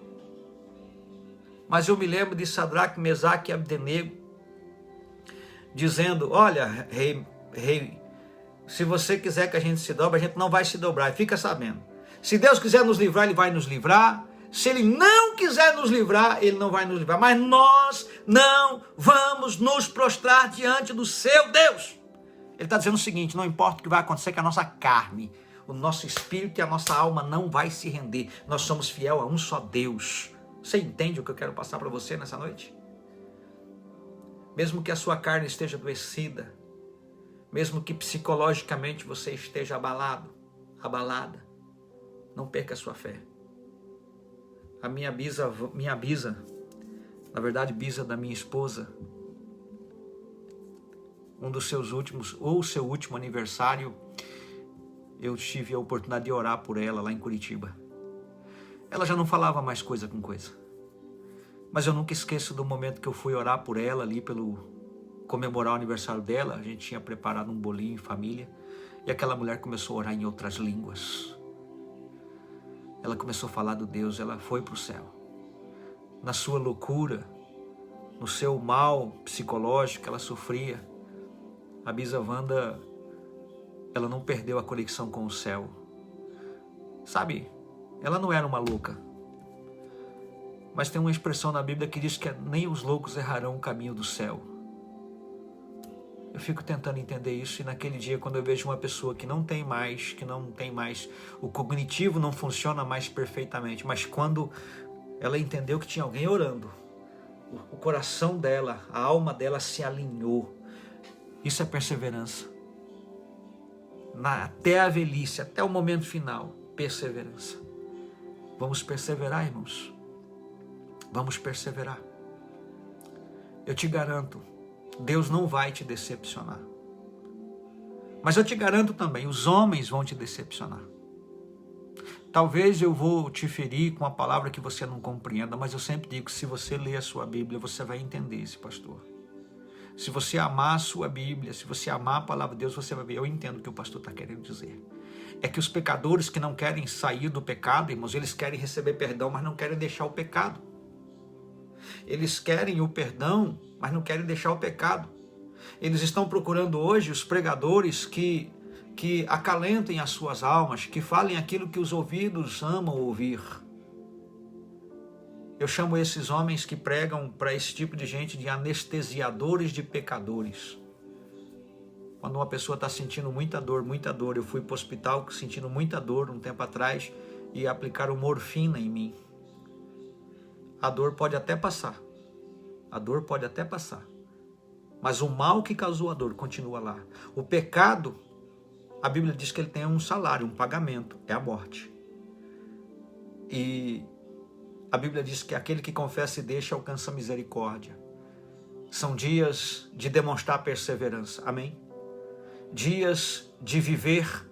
Mas eu me lembro de Sadraque, Mesaque e Abdenego dizendo: olha, rei, se você quiser que a gente se dobre, a gente não vai se dobrar, e fica sabendo. Se Deus quiser nos livrar, Ele vai nos livrar. Se Ele não quiser nos livrar, Ele não vai nos livrar. Mas nós não vamos nos prostrar diante do seu Deus. Ele está dizendo o seguinte: não importa o que vai acontecer com a nossa carne, o nosso espírito e a nossa alma não vai se render. Nós somos fiel a um só Deus. Você entende o que eu quero passar para você nessa noite? Mesmo que a sua carne esteja adoecida, mesmo que psicologicamente você esteja abalada, não perca a sua fé. A minha bisa, na verdade bisa da minha esposa, um dos seus últimos, ou seu último aniversário, eu tive a oportunidade de orar por ela lá em Curitiba. Ela já não falava mais coisa com coisa. Mas eu nunca esqueço do momento que eu fui orar por ela ali, comemorar o aniversário dela. A gente tinha preparado um bolinho em família. E aquela mulher começou a orar em outras línguas. Ela começou a falar do Deus, ela foi para o céu. Na sua loucura, no seu mal psicológico que ela sofria, a Bisa Wanda, ela não perdeu a conexão com o céu. Sabe, ela não era uma louca. Mas tem uma expressão na Bíblia que diz que nem os loucos errarão o caminho do céu. Eu fico tentando entender isso, e naquele dia, quando eu vejo uma pessoa que não tem mais, o cognitivo não funciona mais perfeitamente, mas quando ela entendeu que tinha alguém orando, o coração dela, a alma dela se alinhou. Isso é perseverança. Até a velhice, até o momento final, perseverança. Vamos perseverar, irmãos. Vamos perseverar. Eu te garanto, Deus não vai te decepcionar. Mas eu te garanto também, os homens vão te decepcionar. Talvez eu vou te ferir com uma palavra que você não compreenda, mas eu sempre digo que se você ler a sua Bíblia, você vai entender esse pastor. Se você amar a sua Bíblia, se você amar a palavra de Deus, você vai ver. Eu entendo o que o pastor está querendo dizer. É que os pecadores que não querem sair do pecado, irmãos, eles querem receber perdão, mas não querem deixar o pecado. Eles querem o perdão, mas não querem deixar o pecado. Eles estão procurando hoje os pregadores que acalentem as suas almas, que falem aquilo que os ouvidos amam ouvir. Eu chamo esses homens que pregam para esse tipo de gente de anestesiadores de pecadores. Quando uma pessoa está sentindo muita dor, eu fui para o hospital sentindo muita dor um tempo atrás e aplicaram morfina em mim. A dor pode até passar. Mas o mal que causou a dor continua lá. O pecado, a Bíblia diz que ele tem um salário, um pagamento, é a morte. E a Bíblia diz que aquele que confessa e deixa alcança a misericórdia. São dias de demonstrar perseverança, amém? Dias de viver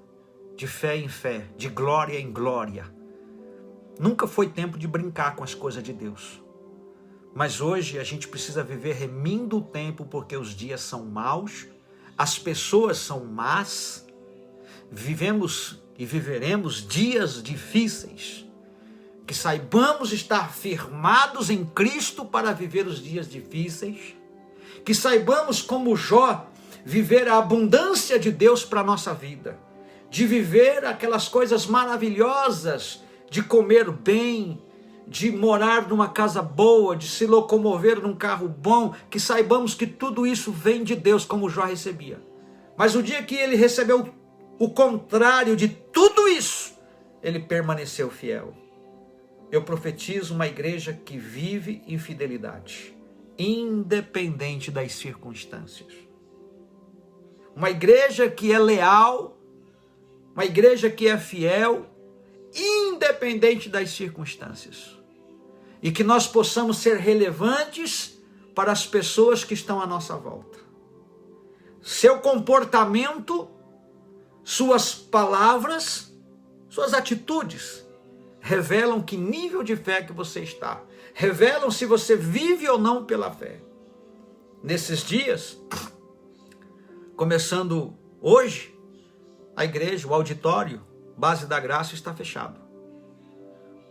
de fé em fé, de glória em glória. Nunca foi tempo de brincar com as coisas de Deus. Mas hoje a gente precisa viver remindo o tempo, porque os dias são maus, as pessoas são más, vivemos e viveremos dias difíceis. Que saibamos estar firmados em Cristo para viver os dias difíceis. Que saibamos, como Jó, viver a abundância de Deus para a nossa vida. De viver aquelas coisas maravilhosas, de comer bem, de morar numa casa boa, de se locomover num carro bom, que saibamos que tudo isso vem de Deus, como Jó recebia. Mas o dia que ele recebeu o contrário de tudo isso, ele permaneceu fiel. Eu profetizo uma igreja que vive em fidelidade, independente das circunstâncias. Uma igreja que é leal, uma igreja que é fiel, independente das circunstâncias. E que nós possamos ser relevantes para as pessoas que estão à nossa volta. Seu comportamento, suas palavras, suas atitudes revelam que nível de fé que você está. Revelam se você vive ou não pela fé. Nesses dias, começando hoje, a igreja, o auditório, Base da Graça está fechado.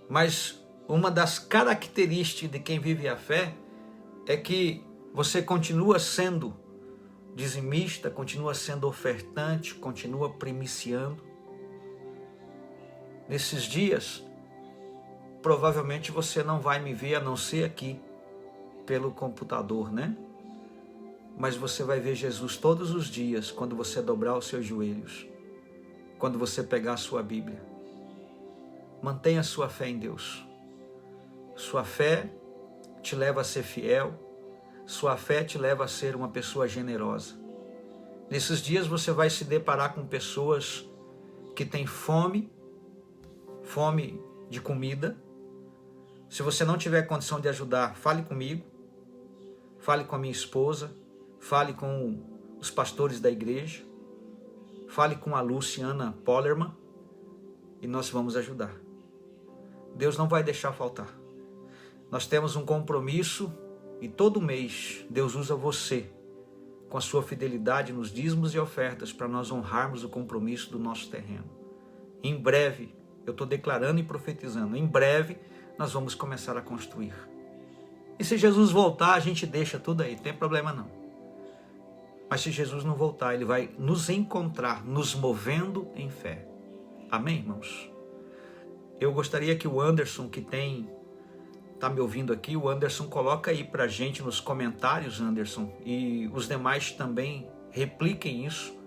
Mas uma das características de quem vive a fé é que você continua sendo dizimista, continua sendo ofertante, continua primiciando. Nesses dias, provavelmente você não vai me ver a não ser aqui, pelo computador, né? Mas você vai ver Jesus todos os dias, quando você dobrar os seus joelhos, quando você pegar a sua Bíblia. Mantenha a sua fé em Deus. Sua fé te leva a ser fiel, sua fé te leva a ser uma pessoa generosa. Nesses dias você vai se deparar com pessoas que têm fome de comida. Se você não tiver condição de ajudar, fale comigo, fale com a minha esposa, fale com os pastores da igreja, fale com a Luciana Pollerman e nós vamos ajudar. Deus não vai deixar faltar. Nós temos um compromisso e todo mês Deus usa você com a sua fidelidade nos dízimos e ofertas para nós honrarmos o compromisso do nosso terreno. Em breve, eu estou declarando e profetizando, em breve nós vamos começar a construir. E se Jesus voltar, a gente deixa tudo aí, não tem problema não. Mas se Jesus não voltar, Ele vai nos encontrar, nos movendo em fé. Amém, irmãos? Eu gostaria que o Anderson, que está me ouvindo aqui, o Anderson coloca aí para a gente nos comentários, Anderson, e os demais também repliquem isso.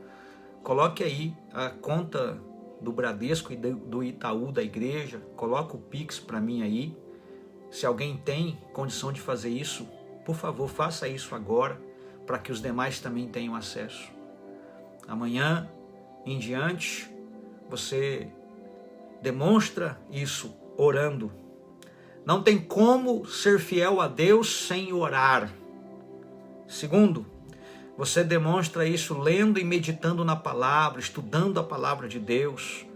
Coloque aí a conta do Bradesco e do Itaú da igreja, coloca o Pix para mim aí. Se alguém tem condição de fazer isso, por favor, faça isso agora, para que os demais também tenham acesso. Amanhã em diante, você demonstra isso orando. Não tem como ser fiel a Deus sem orar. Segundo, você demonstra isso lendo e meditando na palavra, estudando a palavra de Deus.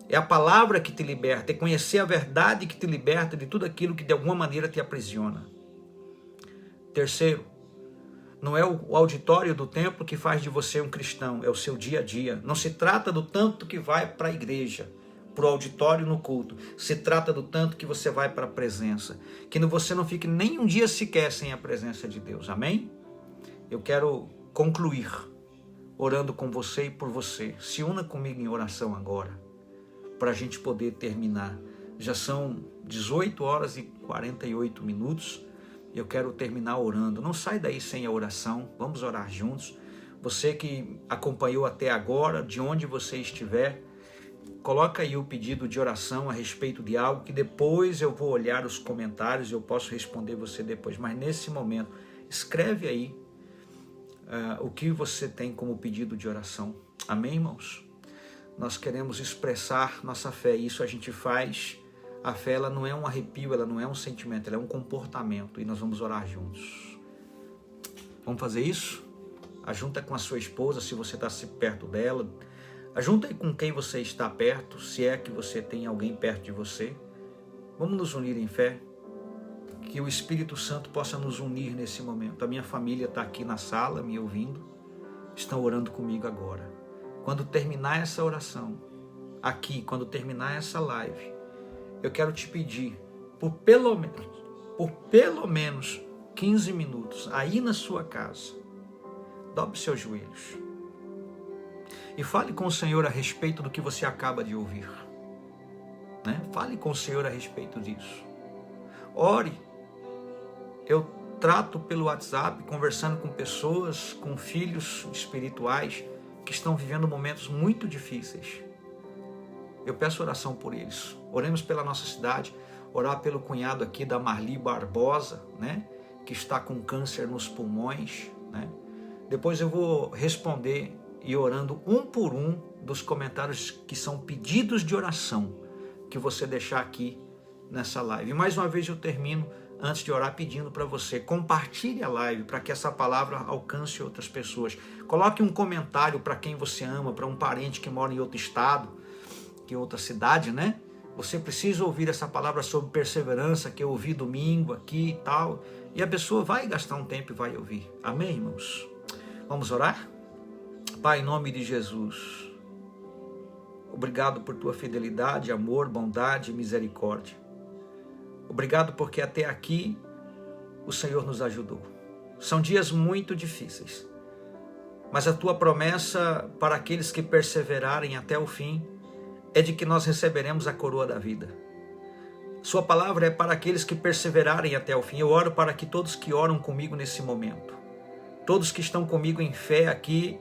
É a palavra que te liberta, é conhecer a verdade que te liberta de tudo aquilo que de alguma maneira te aprisiona. Terceiro, não é o auditório do templo que faz de você um cristão, é o seu dia a dia. Não se trata do tanto que vai para a igreja, para o auditório no culto. Se trata do tanto que você vai para a presença. Que você não fique nem um dia sequer sem a presença de Deus. Amém? Eu quero concluir orando com você e por você. Se una comigo em oração agora, para a gente poder terminar. Já são 18 horas e 48 minutos. Eu quero terminar orando. Não sai daí sem a oração. Vamos orar juntos. Você que acompanhou até agora, de onde você estiver, coloca aí o pedido de oração a respeito de algo que depois eu vou olhar os comentários e eu posso responder você depois. Mas nesse momento, escreve aí o que você tem como pedido de oração. Amém, irmãos? Nós queremos expressar nossa fé. Isso a gente faz. A fé, ela não é um arrepio, ela não é um sentimento, ela é um comportamento. E nós vamos orar juntos. Vamos fazer isso? Ajunta com a sua esposa, se você está perto dela. Ajunta aí com quem você está perto, se é que você tem alguém perto de você. Vamos nos unir em fé. Que o Espírito Santo possa nos unir nesse momento. A minha família está aqui na sala, me ouvindo. Estão orando comigo agora. Quando terminar essa oração, aqui, quando terminar essa live, eu quero te pedir, por pelo menos 15 minutos, aí na sua casa, dobre seus joelhos e fale com o Senhor a respeito do que você acaba de ouvir. Né? Fale com o Senhor a respeito disso. Ore. Eu trato pelo WhatsApp, conversando com pessoas, com filhos espirituais que estão vivendo momentos muito difíceis. Eu peço oração por eles. Oremos pela nossa cidade, orar pelo cunhado aqui da Marli Barbosa, né, que está com câncer nos pulmões, né? Depois eu vou responder e orando um por um dos comentários que são pedidos de oração que você deixar aqui nessa live. E mais uma vez eu termino antes de orar pedindo para você, compartilhe a live para que essa palavra alcance outras pessoas. Coloque um comentário para quem você ama, para um parente que mora em outro estado, que em outra cidade, né? Você precisa ouvir essa palavra sobre perseverança que eu ouvi domingo aqui e tal. E a pessoa vai gastar um tempo e vai ouvir. Amém, irmãos? Vamos orar? Pai, em nome de Jesus, obrigado por tua fidelidade, amor, bondade e misericórdia. Obrigado porque até aqui o Senhor nos ajudou. São dias muito difíceis, mas a tua promessa para aqueles que perseverarem até o fim é de que nós receberemos a coroa da vida. Sua palavra é para aqueles que perseverarem até o fim. Eu oro para que todos que oram comigo nesse momento, todos que estão comigo em fé aqui,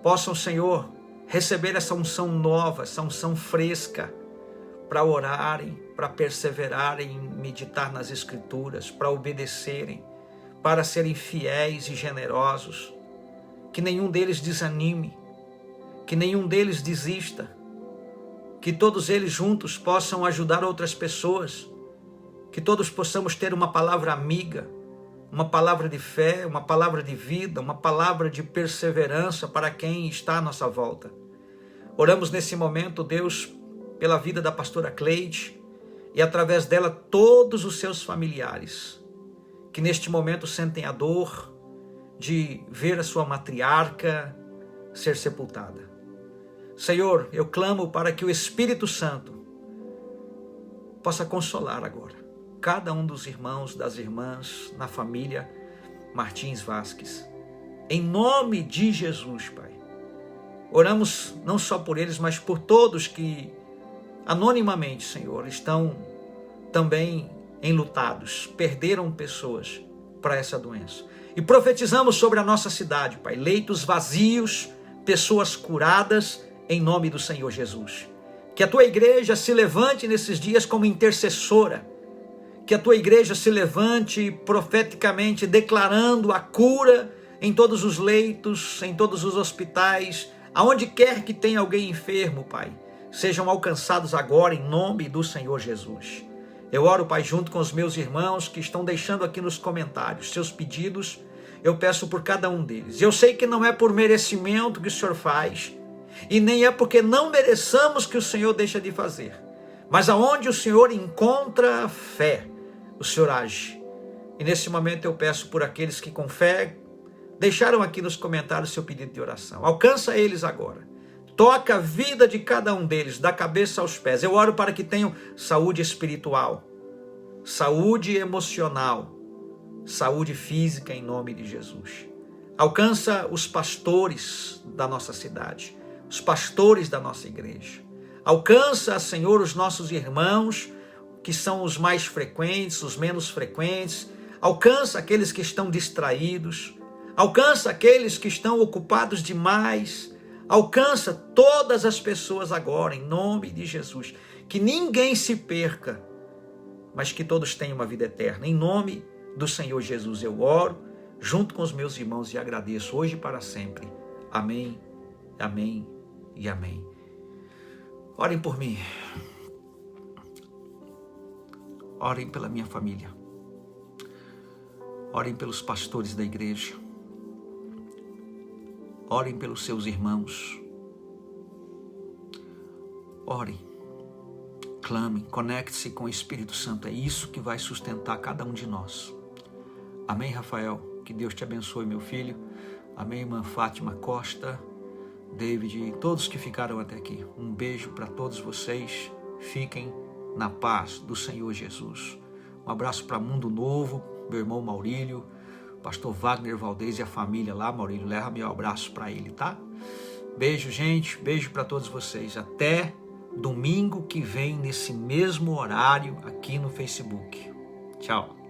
possam, Senhor, receber essa unção nova, essa unção fresca, para orarem, para perseverarem em meditar nas Escrituras, para obedecerem, para serem fiéis e generosos. Que nenhum deles desanime, que nenhum deles desista, que todos eles juntos possam ajudar outras pessoas, que todos possamos ter uma palavra amiga, uma palavra de fé, uma palavra de vida, uma palavra de perseverança para quem está à nossa volta. Oramos nesse momento, Deus, pela vida da pastora Cleide e através dela todos os seus familiares, que neste momento sentem a dor de ver a sua matriarca ser sepultada. Senhor, eu clamo para que o Espírito Santo possa consolar agora cada um dos irmãos, das irmãs, na família Martins Vasques. Em nome de Jesus, Pai. Oramos não só por eles, mas por todos que anonimamente, Senhor, estão também enlutados, perderam pessoas para essa doença. E profetizamos sobre a nossa cidade, Pai, leitos vazios, pessoas curadas, em nome do Senhor Jesus. Que a tua igreja se levante nesses dias como intercessora, que a tua igreja se levante profeticamente declarando a cura em todos os leitos, em todos os hospitais, aonde quer que tenha alguém enfermo, Pai, sejam alcançados agora em nome do Senhor Jesus. Eu oro, Pai, junto com os meus irmãos que estão deixando aqui nos comentários seus pedidos, eu peço por cada um deles. Eu sei que não é por merecimento que o Senhor faz, e nem é porque não mereçamos que o Senhor deixa de fazer, mas aonde o Senhor encontra fé, o Senhor age. E nesse momento eu peço por aqueles que com fé deixaram aqui nos comentários seu pedido de oração. Alcança eles agora. Toca a vida de cada um deles, da cabeça aos pés. Eu oro para que tenham saúde espiritual, saúde emocional, saúde física em nome de Jesus. Alcança os pastores da nossa cidade, os pastores da nossa igreja. Alcança, Senhor, os nossos irmãos, que são os mais frequentes, os menos frequentes. Alcança aqueles que estão distraídos. Alcança aqueles que estão ocupados demais. Alcança todas as pessoas agora, em nome de Jesus. Que ninguém se perca, mas que todos tenham uma vida eterna. Em nome do Senhor Jesus eu oro, junto com os meus irmãos, e agradeço hoje e para sempre. Amém, amém e amém. Orem por mim. Orem pela minha família. Orem pelos pastores da igreja. Orem pelos seus irmãos. Orem. Clamem. Conecte-se com o Espírito Santo. É isso que vai sustentar cada um de nós. Amém, Rafael? Que Deus te abençoe, meu filho. Amém, irmã Fátima Costa, David e todos que ficaram até aqui. Um beijo para todos vocês. Fiquem na paz do Senhor Jesus. Um abraço para Mundo Novo, meu irmão Maurílio, pastor Wagner Valdez e a família lá. Maurílio, leva meu abraço para ele, tá? Beijo, gente. Beijo para todos vocês. Até domingo que vem, nesse mesmo horário, aqui no Facebook. Tchau.